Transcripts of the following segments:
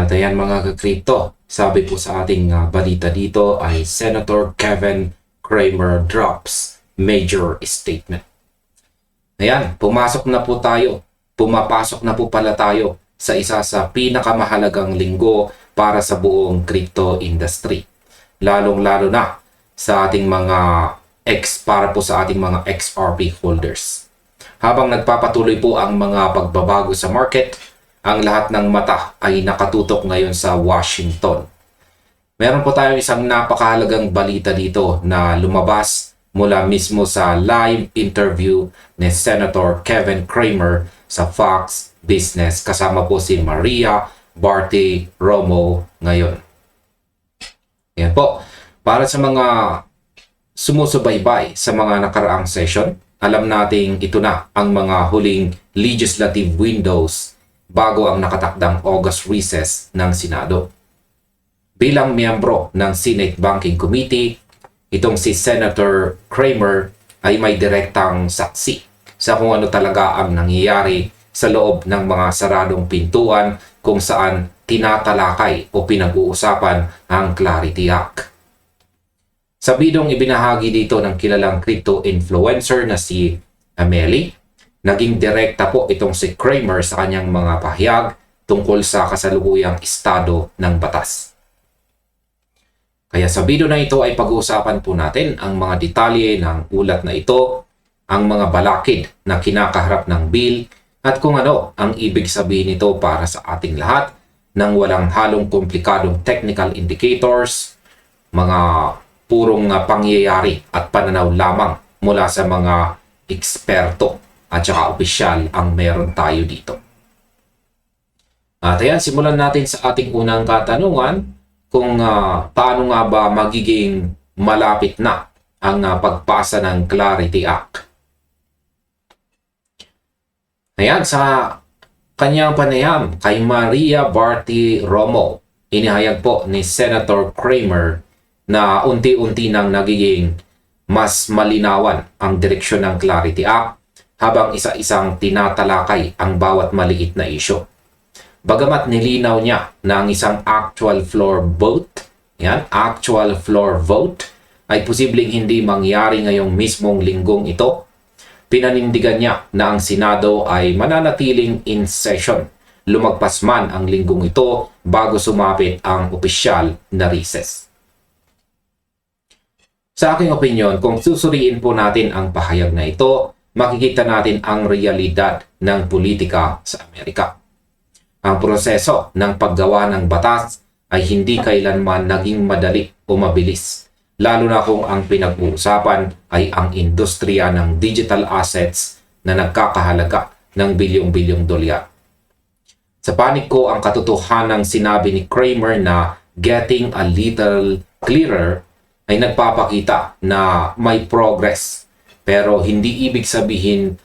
At ayan mga ka-crypto, sabi po sa ating balita dito ay Senator Kevin Cramer drops major statement. Ayan, pumasok na po tayo. Pumapasok na po pala tayo sa isa sa pinakamahalagang linggo para sa buong crypto industry. Lalong-lalo na sa ating mga para po sa ating mga XRP holders. Habang nagpapatuloy po ang mga pagbabago sa market, ang lahat ng mata ay nakatutok ngayon sa Washington. Meron po tayong isang napakahalagang balita dito na lumabas mula mismo sa live interview ni Senator Kevin Cramer sa Fox Business kasama po si Maria Bartiromo ngayon. Yan po. Para sa mga sumusubaybay sa mga nakaraang session, alam nating ito na ang mga huling legislative windows bago ang nakatakdang August recess ng Senado. Bilang miyembro ng Senate Banking Committee, itong si Senator Cramer ay may direktang saksi sa kung ano talaga ang nangyayari sa loob ng mga saradong pintuan kung saan tinatalakay o pinag-uusapan ang Clarity Act. Sa bidong ibinahagi dito ng kilalang crypto influencer na si Amelie, naging direkta po itong si Cramer sa kanyang mga pahayag tungkol sa kasalukuyang estado ng batas. Kaya sa video na ito ay pag-uusapan po natin ang mga detalye ng ulat na ito, ang mga balakid na kinakaharap ng bill at kung ano ang ibig sabihin nito para sa ating lahat nang walang halong komplikadong technical indicators, mga purong pangyayari at pananaw lamang mula sa mga eksperto at saka opisyal ang meron tayo dito. At ayan, simulan natin sa ating unang katanungan kung paano nga ba magiging malapit na ang pagpasa ng Clarity Act. Ayan, sa kanyang panayam kay Maria Bartiromo, inihayag po ni Senator Cramer na unti-unti nang nagiging mas malinawan ang direksyon ng Clarity Act habang isa-isang tinatalakay ang bawat maliit na isyo. Bagamat nilinaw niya na ang isang actual floor vote ay posibleng hindi mangyari ngayong mismong linggong ito, pinanindigan niya na ang Senado ay mananatiling in session, lumagpas man ang linggong ito bago sumapit ang opisyal na recess. Sa aking opinyon, kung susuriin po natin ang pahayag na ito, makikita natin ang realidad ng politika sa Amerika. Ang proseso ng paggawa ng batas ay hindi kailanman naging madali o mabilis, lalo na kung ang pinag-uusapan ay ang industriya ng digital assets na nagkakahalaga ng bilyong-bilyong dolyar. Sa panig ko, ang katotohanang sinabi ni Cramer na getting a little clearer ay nagpapakita na may progress. Pero hindi ibig sabihin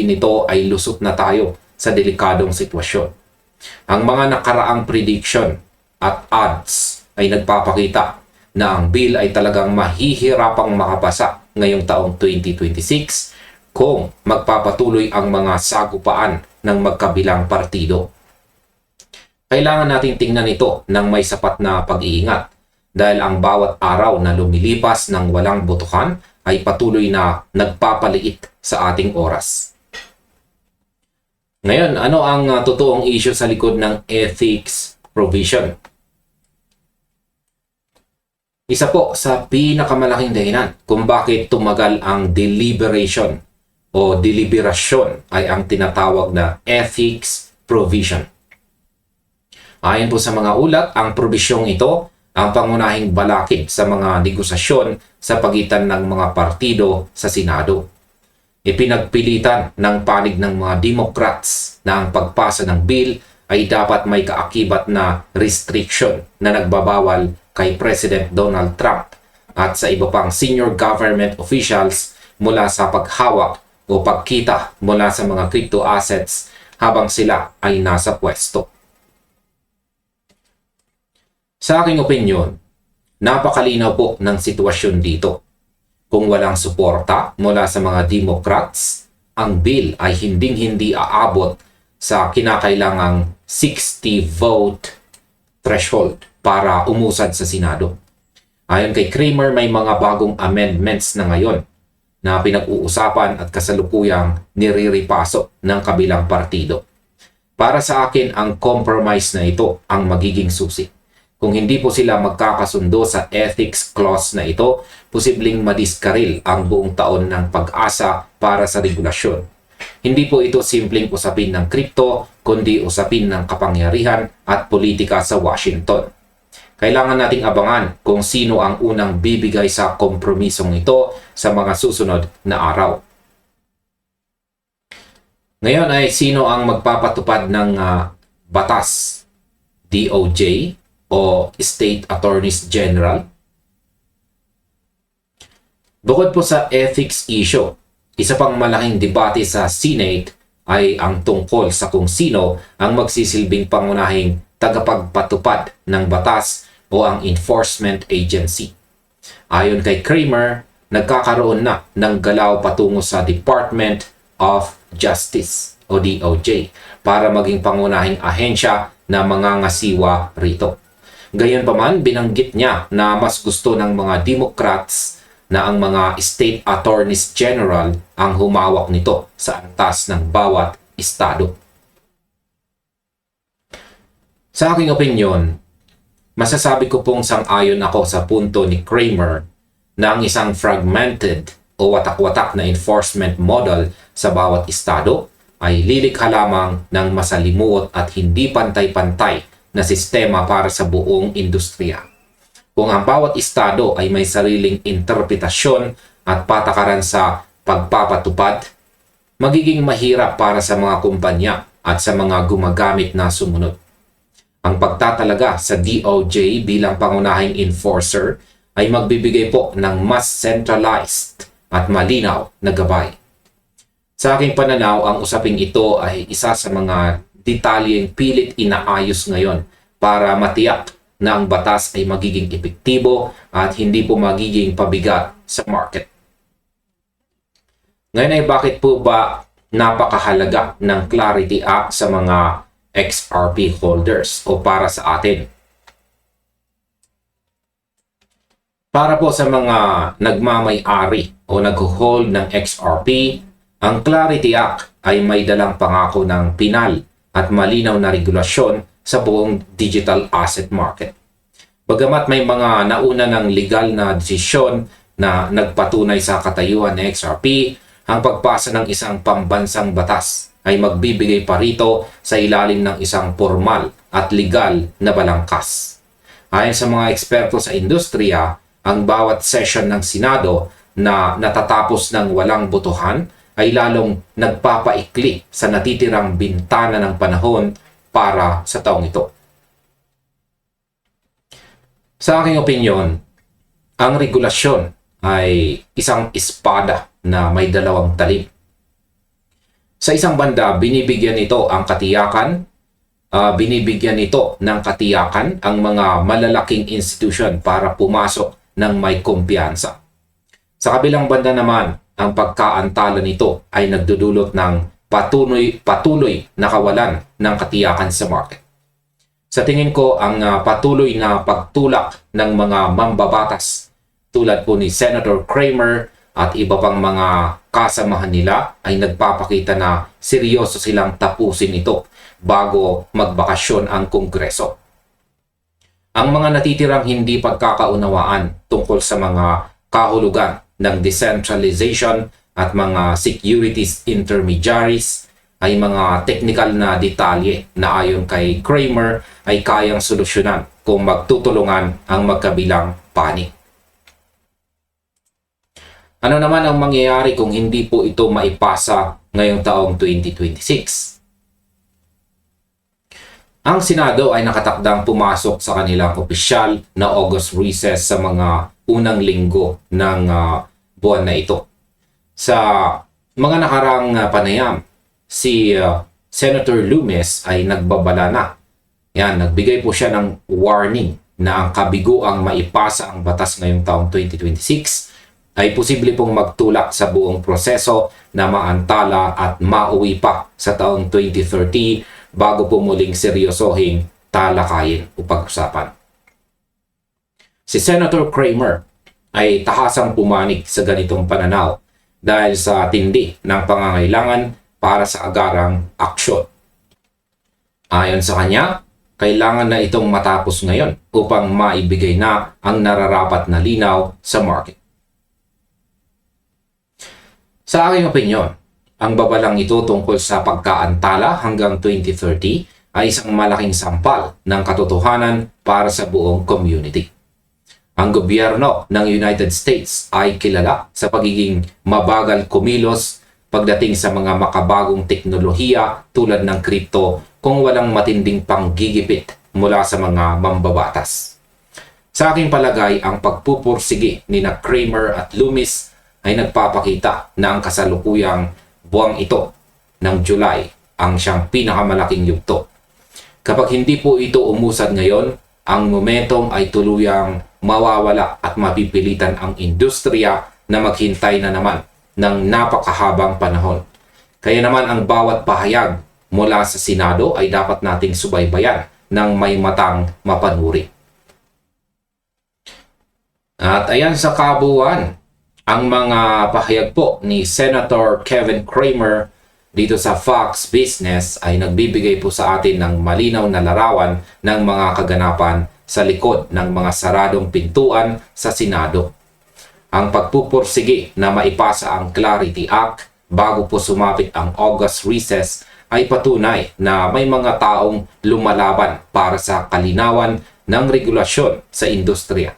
nito ay lusot na tayo sa delikadong sitwasyon. Ang mga nakaraang prediction at odds ay nagpapakita na ang bill ay talagang mahihirapang makapasa ngayong taong 2026 kung magpapatuloy ang mga sagupaan ng magkabilang partido. Kailangan nating tingnan ito ng may sapat na pag-iingat dahil ang bawat araw na lumilipas ng walang botohan ay patuloy na nagpapaliit sa ating oras. Ngayon, ano ang totoong issue sa likod ng ethics provision? Isa po sa pinakamalaking dahilan kung bakit tumagal ang deliberasyon ay ang tinatawag na ethics provision. Ayon po sa mga ulat, ang probisyong ito ang pangunahing balakid sa mga negosasyon sa pagitan ng mga partido sa Senado. Ipinagpilitan ng panig ng mga Democrats na ang pagpasa ng bill ay dapat may kaakibat na restriction na nagbabawal kay President Donald Trump at sa iba pang senior government officials mula sa paghawak o pagkita mula sa mga crypto assets habang sila ay nasa pwesto. Sa aking opinyon, napakalinaw po ng sitwasyon dito. Kung walang suporta mula sa mga Democrats, ang bill ay hinding-hindi aabot sa kinakailangang 60 vote threshold para umusad sa Senado. Ayon kay Kramer, may mga bagong amendments na ngayon na pinag-uusapan at kasalukuyang niriripaso ng kabilang partido. Para sa akin, ang compromise na ito ang magiging susi. Kung hindi po sila magkakasundo sa ethics clause na ito, posibleng madiskaril ang buong taon ng pag-asa para sa regulasyon. Hindi po ito simpleng usapin ng kripto, kundi usapin ng kapangyarihan at politika sa Washington. Kailangan nating abangan kung sino ang unang bibigay sa kompromisong ito sa mga susunod na araw. Ngayon ay sino ang magpapatupad ng batas? DOJ o State Attorneys General? Bukod po sa ethics issue, isa pang malaking debate sa Senate ay ang tungkol sa kung sino ang magsisilbing pangunahing tagapagpatupad ng batas o ang enforcement agency. Ayon kay Kramer, nagkakaroon na ng galaw patungo sa Department of Justice o DOJ para maging pangunahing ahensya na mangangasiwa rito. Gayunpaman, binanggit niya na mas gusto ng mga Democrats na ang mga State Attorneys General ang humawak nito sa antas ng bawat estado. Sa aking opinyon, masasabi ko pong sang-ayon ako sa punto ni Kramer na ang isang fragmented o watak-watak na enforcement model sa bawat estado ay lilikha lamang ng masalimuot at hindi pantay-pantay na sistema para sa buong industriya. Kung ang bawat estado ay may sariling interpretasyon at patakaran sa pagpapatupad, magiging mahirap para sa mga kumpanya at sa mga gumagamit na sumunod. Ang pagtatalaga sa DOJ bilang pangunahing enforcer ay magbibigay po ng mas centralized at malinaw na gabay. Sa aking pananaw, ang usaping ito ay isa sa mga detalyeng pilit inaayos ngayon para matiyak na ang batas ay magiging epektibo at hindi po magiging pabigat sa market. Ngayon ay bakit po ba napakahalaga ng Clarity Act sa mga XRP holders o para sa atin? Para po sa mga nagmamay-ari o nag-hold ng XRP, ang Clarity Act ay may dalang pangako ng pinal at malinaw na regulasyon sa buong digital asset market. Bagamat may mga nauna ng legal na desisyon na nagpatunay sa katayuan ng XRP, ang pagpasa ng isang pambansang batas ay magbibigay pa rito sa ilalim ng isang formal at legal na balangkas. Ayon sa mga eksperto sa industriya, ang bawat session ng Senado na natatapos ng walang botohan ay lalong nagpapaikli sa natitirang bintana ng panahon para sa taong ito. Sa aking opinyon, ang regulasyon ay isang espada na may dalawang talim. Sa isang banda, binibigyan nito ng katiyakan ang mga malalaking institusyon para pumasok ng may kumpiyansa. Sa kabilang banda naman, ang pagkaantala nito ay nagdudulot ng patuloy na kawalan ng katiyakan sa market. Sa tingin ko, ang patuloy na pagtulak ng mga mambabatas tulad po ni Senator Kramer at iba pang mga kasamahan nila ay nagpapakita na seryoso silang tapusin ito bago magbakasyon ang Kongreso. Ang mga natitirang hindi pagkakaunawaan tungkol sa mga kahulugan ng decentralization at mga securities intermediaries ay mga technical na detalye na ayon kay Kramer ay kayang solusyonan kung magtutulungan ang magkabilang panig. Ano naman ang mangyayari kung hindi po ito maipasa ngayong taong 2026? Ang Senado ay nakatakdang pumasok sa kanilang opisyal na August recess sa mga unang linggo ng buwan na ito. Sa mga nakarang panayam, si Senator Loomis ay nagbabala na. Nagbigay po siya ng warning na ang kabiguang maipasa ang batas ngayong taong 2026 ay posible pong magtulak sa buong proseso na maantala at mauwi pa sa taong 2030 bago po muling seryosohing talakayin o pag-usapan. Si Senator Cramer ay tahasang pumanig sa ganitong pananaw dahil sa tindi ng pangangailangan para sa agarang aksyon. Ayon sa kanya, kailangan na itong matapos ngayon upang maibigay na ang nararapat na linaw sa market. Sa aking opinyon, ang babalang ito tungkol sa pagkaantala hanggang 2030 ay isang malaking sampal ng katotohanan para sa buong community. Ang gobyerno ng United States ay kilala sa pagiging mabagal kumilos pagdating sa mga makabagong teknolohiya tulad ng crypto kung walang matinding panggigipit mula sa mga mambabatas. Sa aking palagay, ang pagpupursige ni na Cramer at Loomis ay nagpapakita na ang kasalukuyang buwang ito ng July ang siyang pinakamalaking yugto. Kapag hindi po ito umusad ngayon, ang momentum ay tuluyang mawawala at mapipilitan ang industriya na maghintay na naman ng napakahabang panahon. Kaya naman ang bawat pahayag mula sa Senado ay dapat nating subaybayan ng may matang mapanuri. At ayan sa kabuuan, ang mga pahayag po ni Senator Kevin Cramer dito sa Fox Business ay nagbibigay po sa atin ng malinaw na larawan ng mga kaganapan sa likod ng mga saradong pintuan sa Senado. Ang pagpupursige na maipasa ang Clarity Act bago po sumapit ang August recess ay patunay na may mga taong lumalaban para sa kalinawan ng regulasyon sa industriya.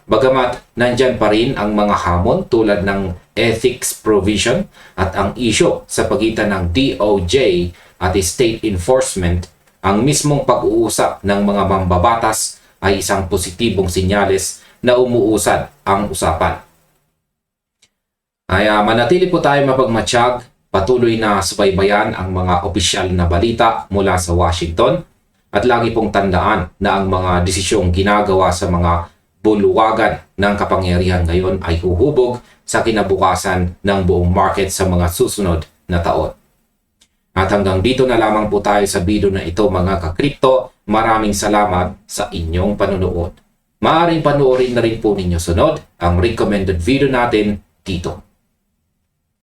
Bagamat nandyan pa rin ang mga hamon tulad ng ethics provision at ang isyo sa pagitan ng DOJ at state enforcement, ang mismong pag-uusap ng mga mambabatas ay isang positibong senyales na umuusad ang usapan. Ay manatili po tayo mapagmatsyag, patuloy na subaybayan ang mga opisyal na balita mula sa Washington at lagi pong tandaan na ang mga desisyong ginagawa sa mga buluwagan ng kapangyarihan ngayon ay huhubog sa kinabukasan ng buong market sa mga susunod na taon. At hanggang dito na lamang po tayo sa video na ito mga ka-crypto. Maraming salamat sa inyong panunood. Maaaring panoorin na rin po ninyo sunod ang recommended video natin dito.